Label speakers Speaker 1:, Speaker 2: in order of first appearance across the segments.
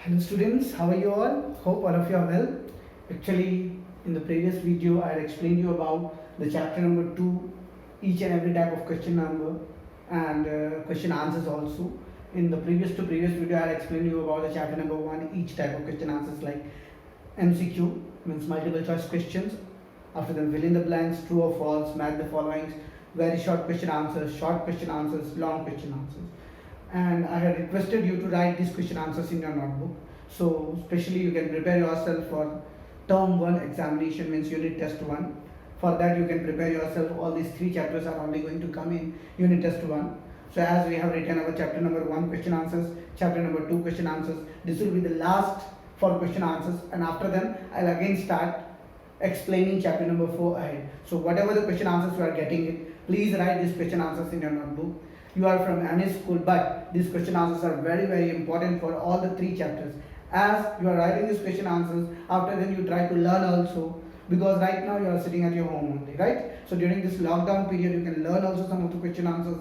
Speaker 1: Hello students, how are you all? Hope all of you are well. Actually, in the previous video, I had explained you about the chapter number 2, each and every type of question number and question answers also. In the previous video, I had explained you about the chapter number 1, each type of question answers like MCQ, means multiple choice questions. After them, fill in the blanks, true or false, match the followings, very short question answers, long question answers. And I had requested you to write these question answers in your notebook. So especially you can prepare yourself for term 1 examination, means unit test 1. For that you can prepare yourself. All these 3 chapters are only going to come in unit test 1. So as we have written our chapter number 1 question answers, chapter number 2 question answers, this will be the last for question answers, and after them I'll again start explaining chapter number 4 ahead. So whatever the question answers you are getting it, please write these question answers in your notebook. You are from any school, but these question answers are very important for all the 3 chapters. As you are writing these question answers, after then you try to learn also, because right now you are sitting at your home only, right? So during this lockdown period you can learn also some of the question answers.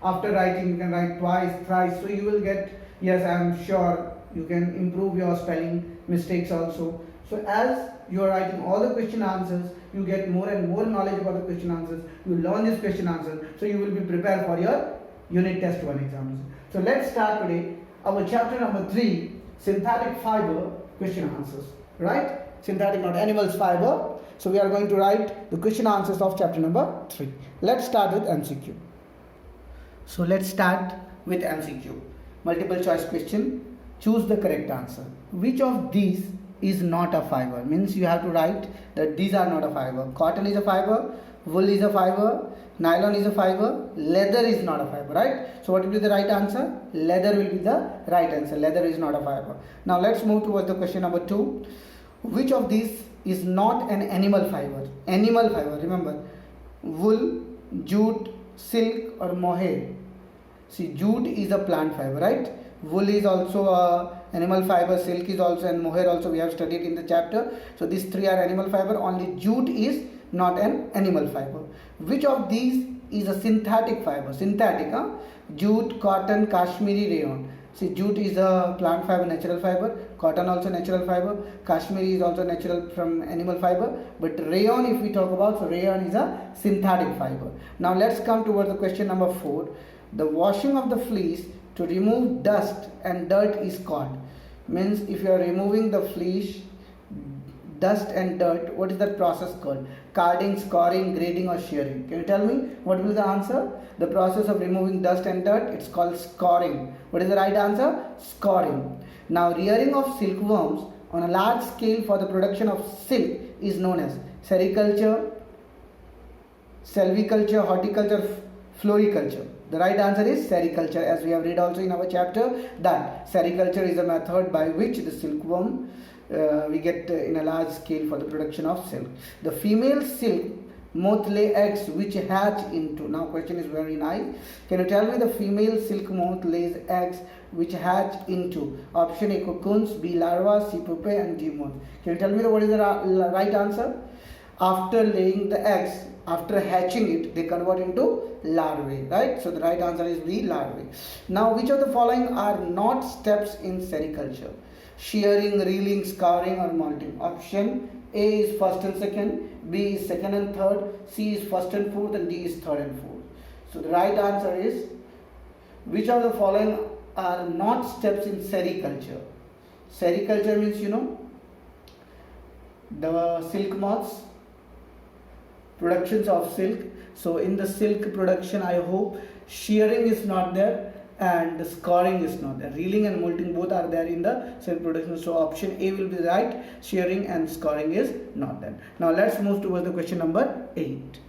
Speaker 1: After writing you can write twice, thrice, so you will get, yes, I am sure you can improve your spelling mistakes also. So as you are writing all the question answers, you get more and more knowledge about the question answers, you learn this question answers, so you will be prepared for your unit test 1 exams. So let's start today our chapter number 3, synthetic fiber question answers, right? Synthetic, not animals, fiber. So we are going to write the question answers of chapter number 3. Let's start with MCQ. So let's start with MCQ. Multiple choice question. Choose the correct answer. Which of these is not a fiber? Means you have to write that these are not a fiber. Cotton is a fiber, wool is a fiber, nylon is a fiber, leather is not a fiber, right? So what will be the right answer? Leather will be the right answer. Leather is not a fiber. Now let's move towards the question number 2. Which of these is not an animal fiber? Animal fiber, remember, wool, jute, silk or mohair. See, jute is a plant fiber, right? Wool is also a animal fiber, silk is also, and mohair also we have studied in the chapter. So these 3 are animal fiber, only jute is not an animal fiber. Which of these is a synthetic fiber? Synthetic, jute, cotton, Kashmiri, rayon. See, jute is a plant fiber, natural fiber. Cotton also natural fiber. Kashmiri is also natural from animal fiber. But rayon, if we talk about, so rayon is a synthetic fiber. Now let's come towards the question number 4. The washing of the fleece to remove dust and dirt is called. Means if you are removing the fleece, dust and dirt, what is that process called? Carding, scoring, grading or shearing. Can you tell me what will be the answer? The process of removing dust and dirt, it's called scoring. What is the right answer? Scoring. Now rearing of silkworms on a large scale for the production of silk is known as sericulture, silviculture, horticulture, floriculture. The right answer is sericulture, as we have read also in our chapter that sericulture is a method by which the silkworm we get in a large scale for the production of silk. The female silk moth lay eggs which hatch into. Now question is very nice. Can you tell me the female silk moth lays eggs which hatch into? Option A, cocoons, B, larvae, C, pupae and D, moth. Can you tell me what is the right answer? After laying the eggs, after hatching it, they convert into larvae, right? So the right answer is B, larvae. Now which of the following are not steps in sericulture? Shearing, reeling, scouring or molting. Option A is first and second, B is second and third, C is first and fourth and D is third and fourth. So the right answer is, which of the following are not steps in sericulture? Sericulture means, you know, the silk moths, productions of silk. So in the silk production, I hope shearing is not there and the scoring is not there. Reeling and molting both are there in the silk production. So option A will be right. Shearing and scoring is not there. Now let's move towards the question number 8.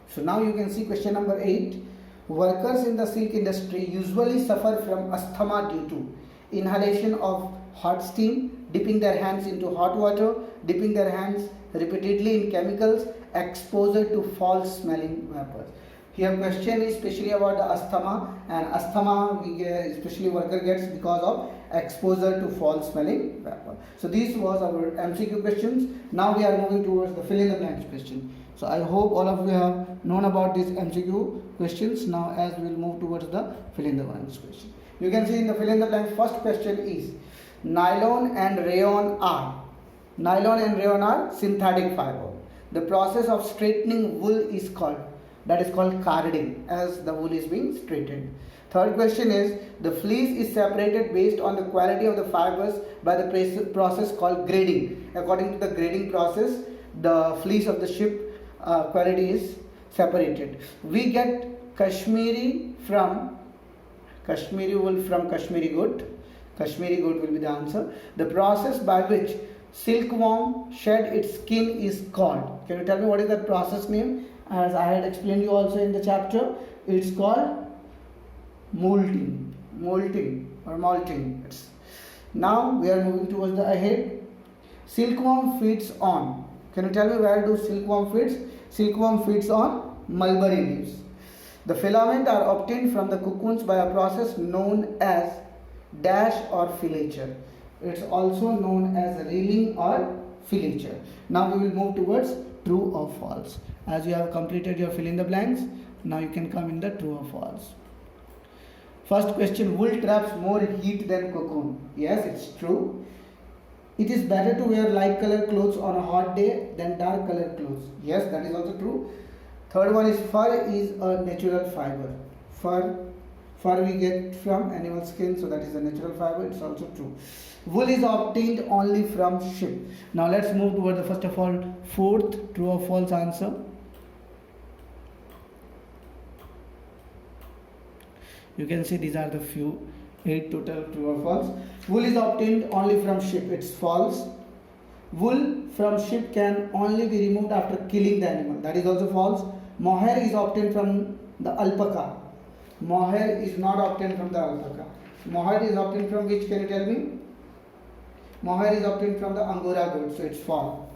Speaker 1: So now you can see question number 8. Workers in the silk industry usually suffer from asthma due to inhalation of hot steam, dipping their hands into hot water, dipping their hands repeatedly in chemicals, exposure to false smelling vapors. Here question is especially about the asthma, and asthma especially worker gets because of exposure to false smelling vapor. So this was our MCQ questions. Now we are moving towards the fill in the blanks question. So I hope all of you have known about these MCQ questions. Now as we will move towards the fill in the blanks question. You can see in the fill in the blanks, first question is nylon and rayon are synthetic fiber. The process of straightening wool is called, that is called carding, as the wool is being straightened. Third question is the fleece is separated based on the quality of the fibers by the process called grading. According to the grading process, the fleece of the ship quality is separated. We get Kashmiri wool from Kashmiri goat. Kashmiri goat will be the answer. The process by which silkworm shed its skin is called. Can you tell me what is that process name? As I had explained you also in the chapter, it's called molting. Now we are moving towards the ahead. Silkworm feeds on. Can you tell me where do silkworm feeds? Silkworm feeds on mulberry leaves. The filament are obtained from the cocoons by a process known as dash or filature. It's also known as reeling or filature. Now we will move towards true or false. As you have completed your fill in the blanks, now you can come in the true or false. First question, wool traps more heat than cocoon. Yes, it's true. It is better to wear light color clothes on a hot day than dark color clothes. Yes, that is also true. Third one is fur is a natural fiber. Fur we get from animal skin, so that is a natural fiber. It's also true. Wool is obtained only from sheep. Now let's move toward the first of all fourth true or false answer. You can see these are the few 8 total true or false. Wool is obtained only from sheep. It's false. Wool from sheep can only be removed after killing the animal. That is also false. Mohair is obtained from the alpaca. Mohair is not obtained from the alpaca. Mohair is obtained from which, can you tell me? Mohair is obtained from the Angora goat, so it's false.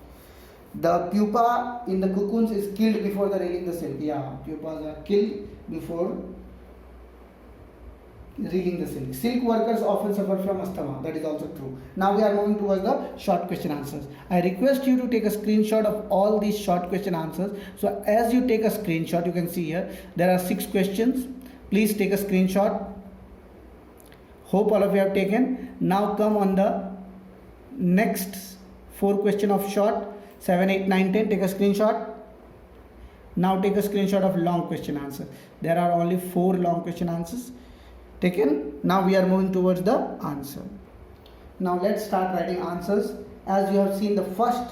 Speaker 1: The pupa in the cocoons is killed before the reeling the silk. Yeah, pupas are killed before reeling the silk. Silk workers often suffer from asthma. That is also true. Now we are moving towards the short question answers. I request you to take a screenshot of all these short question answers. So as you take a screenshot, you can see here there are 6 questions. Please take a screenshot. Hope all of you have taken. Now come on the next 4 question of short, 7, 8, 9, 10. Take a screenshot. Now take a screenshot of long question answer. There are only 4 long question answers taken. Now we are moving towards the answer. Now let's start writing answers. As you have seen, the first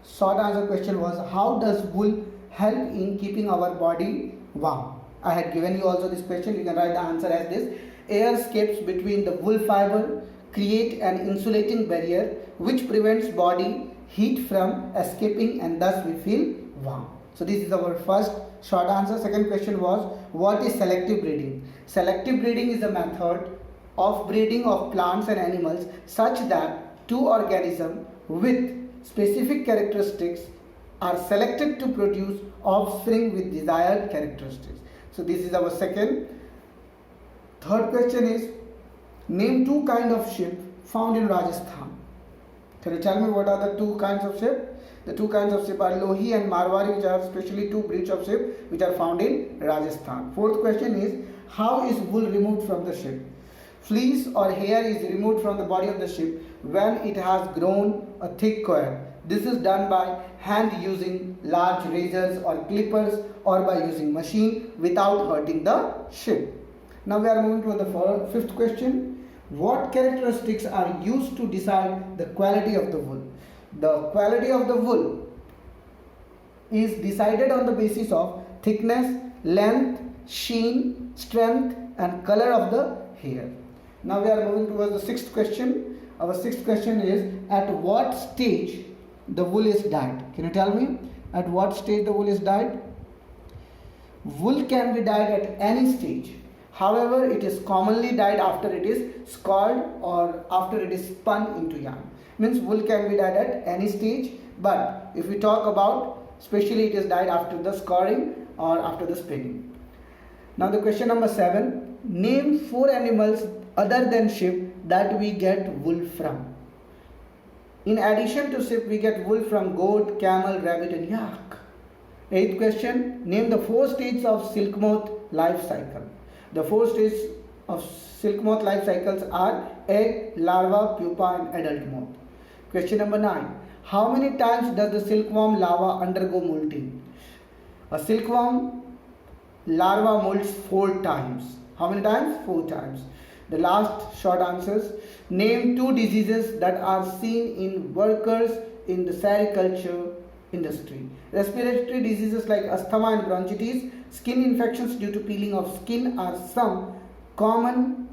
Speaker 1: short answer question was how does wool help in keeping our body warm? I had given you also this question. You can write the answer as this. Air escapes between the wool fiber, create an insulating barrier which prevents body heat from escaping, and thus we feel warm. So this is our first short answer. Second question was what is selective breeding? Selective breeding is a method of breeding of plants and animals such that 2 organisms with specific characteristics are selected to produce offspring with desired characteristics. So this is our second. Third question is name 2 kinds of sheep found in Rajasthan. Can you tell me what are the 2 kinds of sheep? The 2 kinds of sheep are Lohi and Marwari, which are specially 2 breeds of sheep which are found in Rajasthan. Fourth question is how is wool removed from the sheep? Fleece or hair is removed from the body of the sheep when it has grown a thick coat. This is done by hand using large razors or clippers or by using machine without hurting the sheep. Now we are moving to the fifth question. What characteristics are used to decide the quality of the wool? The quality of the wool is decided on the basis of thickness, length, sheen, strength and color of the hair. Now we are moving towards the sixth question. Our sixth question is at what stage the wool is dyed? Can you tell me at what stage the wool is dyed? Wool can be dyed at any stage. However, it is commonly dyed after it is scoured or after it is spun into yarn. Means wool can be dyed at any stage, but if we talk about especially it is dyed after the scouring or after the spinning. Now the question number 7. Name 4 animals other than sheep that we get wool from. In addition to sheep, we get wool from goat, camel, rabbit and yak. Eighth question, name the 4 stages of silk moth life cycle. The 4 stages of silk moth life cycles are egg, larva, pupa and adult moth. Question number 9, how many times does the silkworm larva undergo molting? A silkworm larva molts 4 times. How many times? 4 times. The last short answers, name 2 diseases that are seen in workers in the sericulture industry. Respiratory diseases like asthma and bronchitis, skin infections due to peeling of skin are some common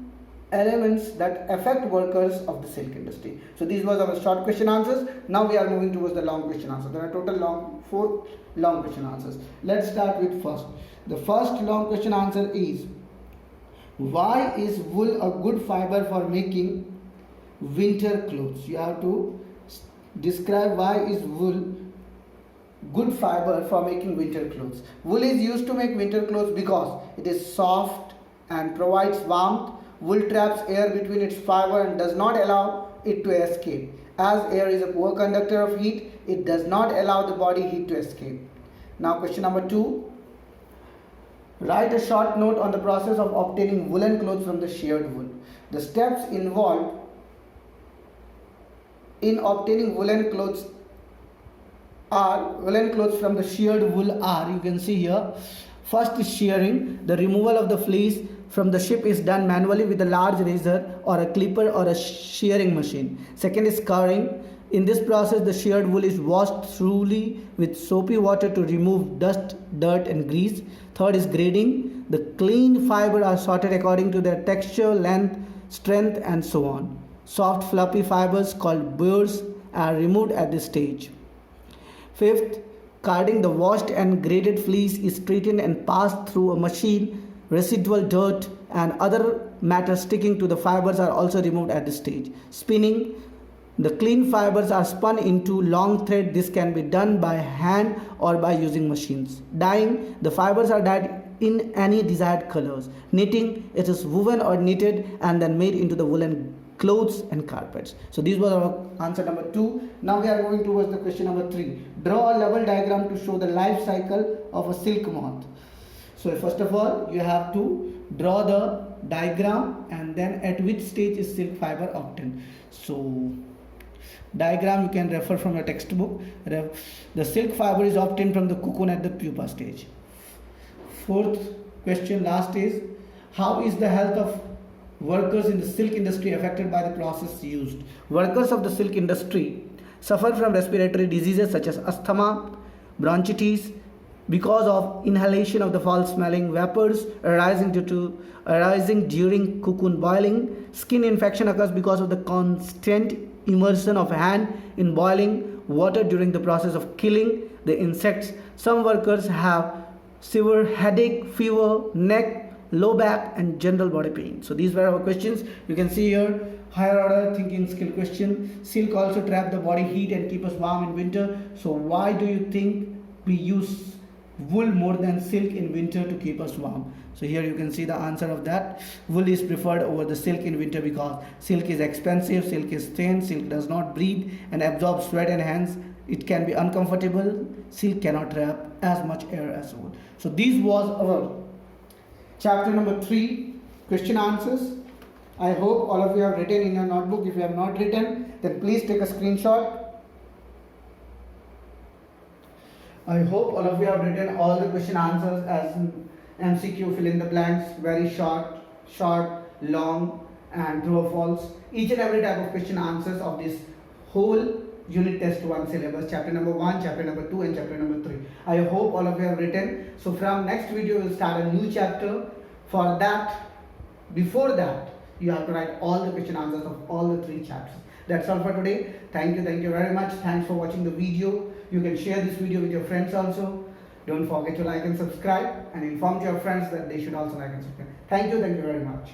Speaker 1: elements that affect workers of the silk industry. So these were our short question answers. Now we are moving towards the long question answers. There are total 4 long question answers. Let's start with first. The first long question answer is, why is wool a good fiber for making winter clothes? You have to describe why is wool good fiber for making winter clothes. Wool is used to make winter clothes because it is soft and provides warmth. Wool traps air between its fiber and does not allow it to escape. As air is a poor conductor of heat, it does not allow the body heat to escape. Now question number 2. Write a short note on the process of obtaining woolen clothes from the sheared wool. The steps involved in obtaining woolen clothes from the sheared wool are, you can see here, first is shearing. The removal of the fleece from the sheep is done manually with a large razor or a clipper or a shearing machine. Second is scouring. In this process, the sheared wool is washed thoroughly with soapy water to remove dust, dirt and grease. Third is grading. The cleaned fibers are sorted according to their texture, length, strength and so on. Soft fluffy fibers called burrs are removed at this stage. Fifth, carding. The washed and graded fleece is straightened and passed through a machine. Residual dirt and other matter sticking to the fibers are also removed at this stage. Spinning. The clean fibers are spun into long thread. This can be done by hand or by using machines. Dyeing. The fibers are dyed in any desired colors. Knitting. It is woven or knitted and then made into the woolen clothes and carpets. So these were our answer number 2. Now we are going towards the question number 3. Draw a level diagram to show the life cycle of a silk moth. So first of all, you have to draw the diagram and then at which stage is silk fiber obtained. So diagram you can refer from your textbook. The silk fiber is obtained from the cocoon at the pupa stage. Fourth question, last is, how is the health of workers in the silk industry affected by the process used? Workers of the silk industry suffer from respiratory diseases such as asthma, bronchitis, because of inhalation of the foul-smelling vapors arising during cocoon boiling. Skin infection occurs because of the constant immersion of hand in boiling water during the process of killing the insects. Some workers have severe headache, fever, neck, low back and general body pain. So these were our questions. You can see here, higher order thinking skill question. Silk also trap the body heat and keep us warm in winter. So why do you think we use wool more than silk in winter to keep us warm? So here you can see the answer of that. Wool is preferred over the silk in winter because silk is expensive, silk is thin, silk does not breathe and absorb sweat and hence it can be uncomfortable. Silk cannot trap as much air as wool. So this was our chapter number 3 question answers. I hope all of you have written in your notebook. If you have not written, then please take a screenshot. I hope all of you have written all the question answers as MCQ, fill in the blanks, very short, long and true or false. Each and every type of question answers of this whole unit test 1 syllabus, chapter number 1, chapter number 2 and chapter number 3. I hope all of you have written. So from next video we will start a new chapter. For that, before that, you have to write all the question answers of all the 3 chapters. That's all for today. Thank you very much. Thanks for watching the video. You can share this video with your friends also. Don't forget to like and subscribe and inform your friends that they should also like and subscribe. Thank you very much.